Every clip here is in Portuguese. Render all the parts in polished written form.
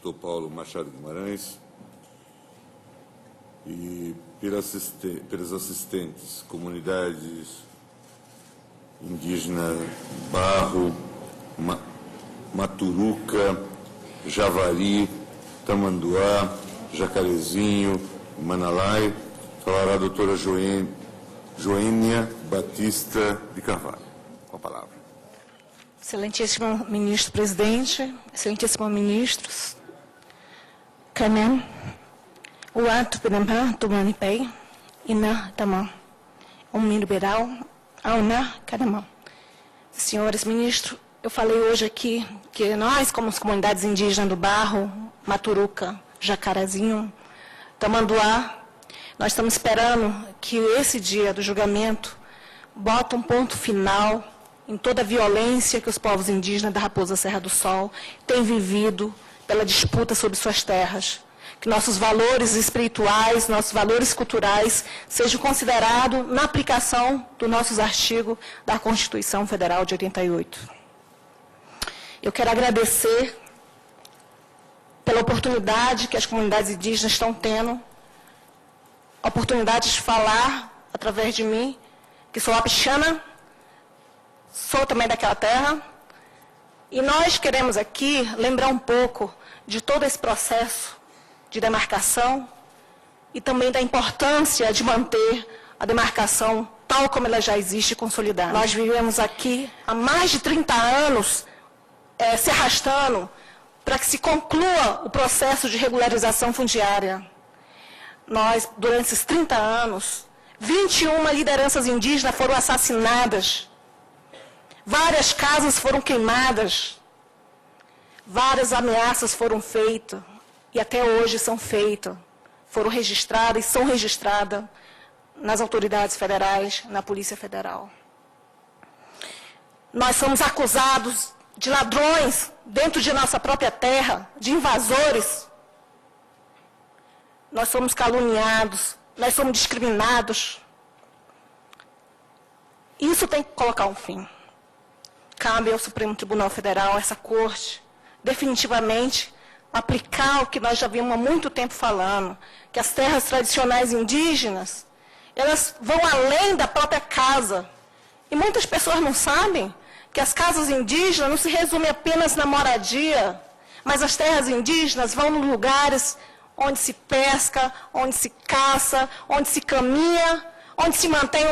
Dr. Paulo Machado Guimarães, e pelas assistentes, comunidades indígenas Barro, Maturuca, Javari, Tamanduá, Jacarezinho, Manalai, falará a doutora Joênia Batista de Carvalho. Com a palavra. Excelentíssimo ministro-presidente, excelentíssimos ministros, Canem, o ato Penamá, Tumanipei, Ina Tamã, Liberal, Auna Caramã. Senhores ministros, eu falei hoje aqui que nós, como as comunidades indígenas do Barro, Maturuca, Jacarezinho, Tamanduá, nós estamos esperando que esse dia do julgamento bota um ponto final em toda a violência que os povos indígenas da Raposa Serra do Sol têm vivido pela disputa sobre suas terras. Que nossos valores espirituais, nossos valores culturais sejam considerados na aplicação dos nossos artigos da Constituição Federal de 88. Eu quero agradecer pela oportunidade que as comunidades indígenas estão tendo, a oportunidade de falar, através de mim, que sou apixana, sou também daquela terra, e nós queremos aqui lembrar um pouco de todo esse processo de demarcação e também da importância de manter a demarcação tal como ela já existe consolidada. Nós vivemos aqui há mais de 30 anos se arrastando para que se conclua o processo de regularização fundiária. Nós, durante esses 30 anos, 21 lideranças indígenas foram assassinadas, várias casas foram queimadas, várias ameaças foram feitas, e até hoje são feitas, foram registradas e são registradas nas autoridades federais, na Polícia Federal. Nós somos acusados de ladrões dentro de nossa própria terra, de invasores. Nós somos caluniados, nós somos discriminados. Isso tem que colocar um fim. Cabe ao Supremo Tribunal Federal, essa corte, definitivamente aplicar o que nós já vimos há muito tempo falando, que as terras tradicionais indígenas, elas vão além da própria casa. E muitas pessoas não sabem que as casas indígenas não se resumem apenas na moradia, mas as terras indígenas vão nos lugares onde se pesca, onde se caça, onde se caminha, onde se mantém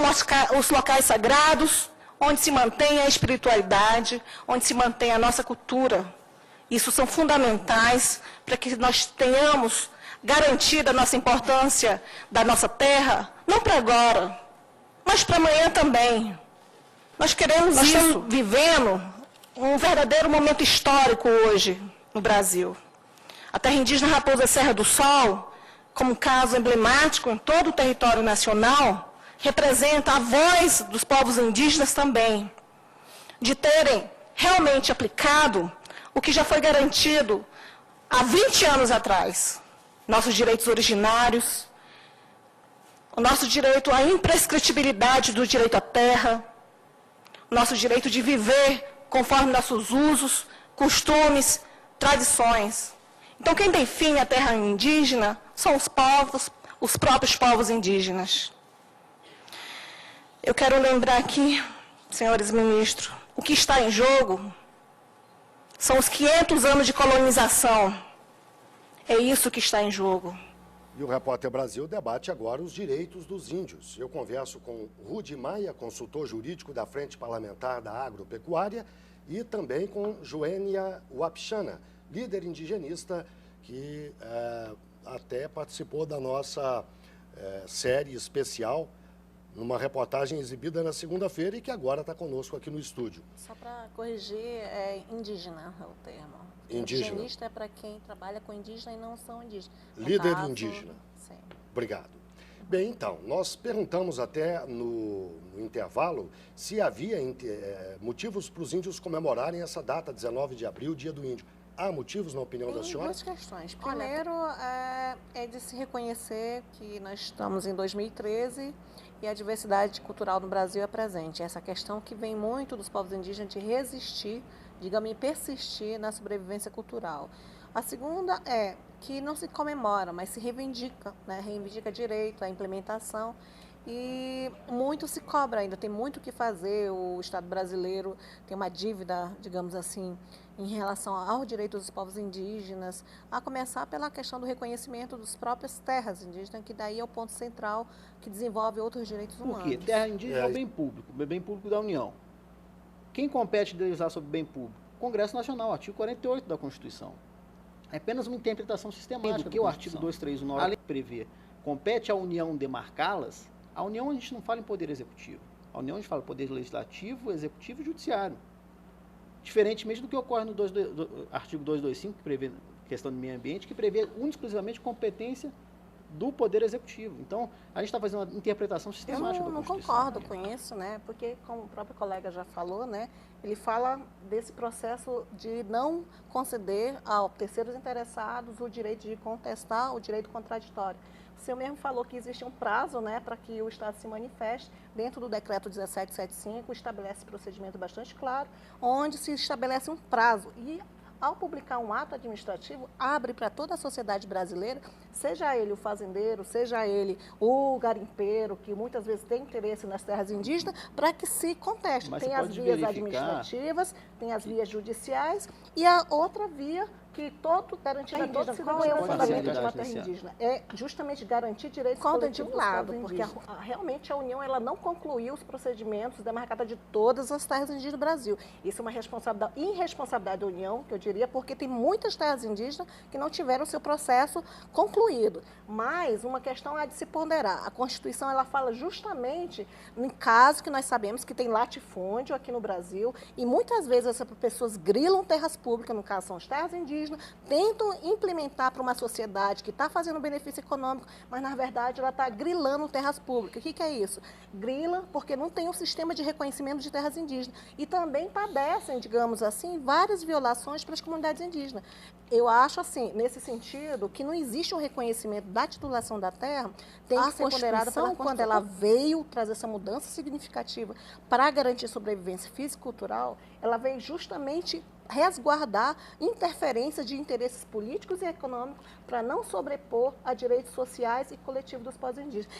os locais sagrados, onde se mantém a espiritualidade, onde se mantém a nossa cultura. Isso são fundamentais para que nós tenhamos garantida a nossa importância da nossa terra, não para agora, mas para amanhã também. Nós queremos isso. Nós estamos vivendo um verdadeiro momento histórico hoje no Brasil. A terra indígena Raposa Serra do Sol, como caso emblemático em todo o território nacional, representa a voz dos povos indígenas também, de terem realmente aplicado o que já foi garantido há 20 anos atrás. Nossos direitos originários, o nosso direito à imprescritibilidade do direito à terra, o nosso direito de viver conforme nossos usos, costumes, tradições. Então, quem define a terra indígena são os povos, os próprios povos indígenas. Eu quero lembrar aqui, senhores ministros, o que está em jogo são os 500 anos de colonização. É isso que está em jogo. E o Repórter Brasil debate agora os direitos dos índios. Eu converso com Rudi Maia, consultor jurídico da Frente Parlamentar da Agropecuária, e também com Joênia Wapichana, líder indigenista, que até participou da nossa série especial, numa reportagem exibida na segunda-feira e que agora está conosco aqui no estúdio. Só para corrigir, é indígena é o termo. Indígena. Indigenista é para quem trabalha com indígena e não são indígenas. Líder indígena. Sim. Obrigado. Bem, então, nós perguntamos até no intervalo se havia motivos para os índios comemorarem essa data, 19 de abril, Dia do Índio. Há motivos, na opinião da senhora? Tem duas questões. Primeiro, é de se reconhecer que nós estamos em 2013 e a diversidade cultural no Brasil é presente. Essa questão que vem muito dos povos indígenas de resistir, digamos, e persistir na sobrevivência cultural. A segunda é que não se comemora, mas se reivindica, né? Reivindica direito, a implementação. E muito se cobra ainda, tem muito o que fazer. O Estado brasileiro tem uma dívida, digamos assim, em relação aos direitos dos povos indígenas, a começar pela questão do reconhecimento das próprias terras indígenas, que daí é o ponto central que desenvolve outros direitos humanos. Por quê? Terra indígena é o bem público da União. Quem compete legislar sobre bem público? Congresso Nacional, artigo 48 da Constituição. É apenas uma interpretação sistemática, que o artigo 231 prevê. Compete à União demarcá-las. A União a gente não fala em poder executivo. A União a gente fala poder legislativo, executivo e judiciário. Diferentemente do que ocorre no artigo 225, que prevê questão do meio ambiente, que prevê exclusivamente competência do Poder Executivo. Então, a gente está fazendo uma interpretação sistemática da Constituição. Eu não concordo com isso, né? Porque, como o próprio colega já falou, né? Ele fala desse processo de não conceder a terceiros interessados o direito de contestar o direito contraditório. O senhor mesmo falou que existe um prazo, né, para que o Estado se manifeste. Dentro do decreto 1775, estabelece procedimento bastante claro, onde se estabelece um prazo. E, ao publicar um ato administrativo, abre para toda a sociedade brasileira, seja ele o fazendeiro, seja ele o garimpeiro, que muitas vezes tem interesse nas terras indígenas, para que se conteste. Mas tem as vias administrativas, tem as vias judiciais e a outra via que todo garantida a todos. Qual é o fundamento de uma terra indígena? É justamente garantir direitos coletivos dos povos indígenas. Porque realmente a União ela não concluiu os procedimentos da demarcata de todas as terras indígenas do Brasil. Isso é uma irresponsabilidade da União, que eu diria, porque tem muitas terras indígenas que não tiveram seu processo concluído. Mas uma questão é de se ponderar. A Constituição ela fala justamente em casos que nós sabemos que tem latifúndio aqui no Brasil e muitas vezes essas pessoas grilam terras públicas, no caso são as terras indígenas, tentam implementar para uma sociedade que está fazendo benefício econômico, mas na verdade ela está grilando terras públicas. O que é isso? Grila porque não tem um sistema de reconhecimento de terras indígenas e também padecem, digamos assim, várias violações para as comunidades indígenas. Eu acho assim, nesse sentido, que não existe um reconhecimento da titulação da terra, tem que ser ponderada pela quando ela veio trazer essa mudança significativa para garantir sobrevivência física e cultural, ela veio justamente resguardar interferências de interesses políticos e econômicos para não sobrepor a direitos sociais e coletivos dos povos indígenas.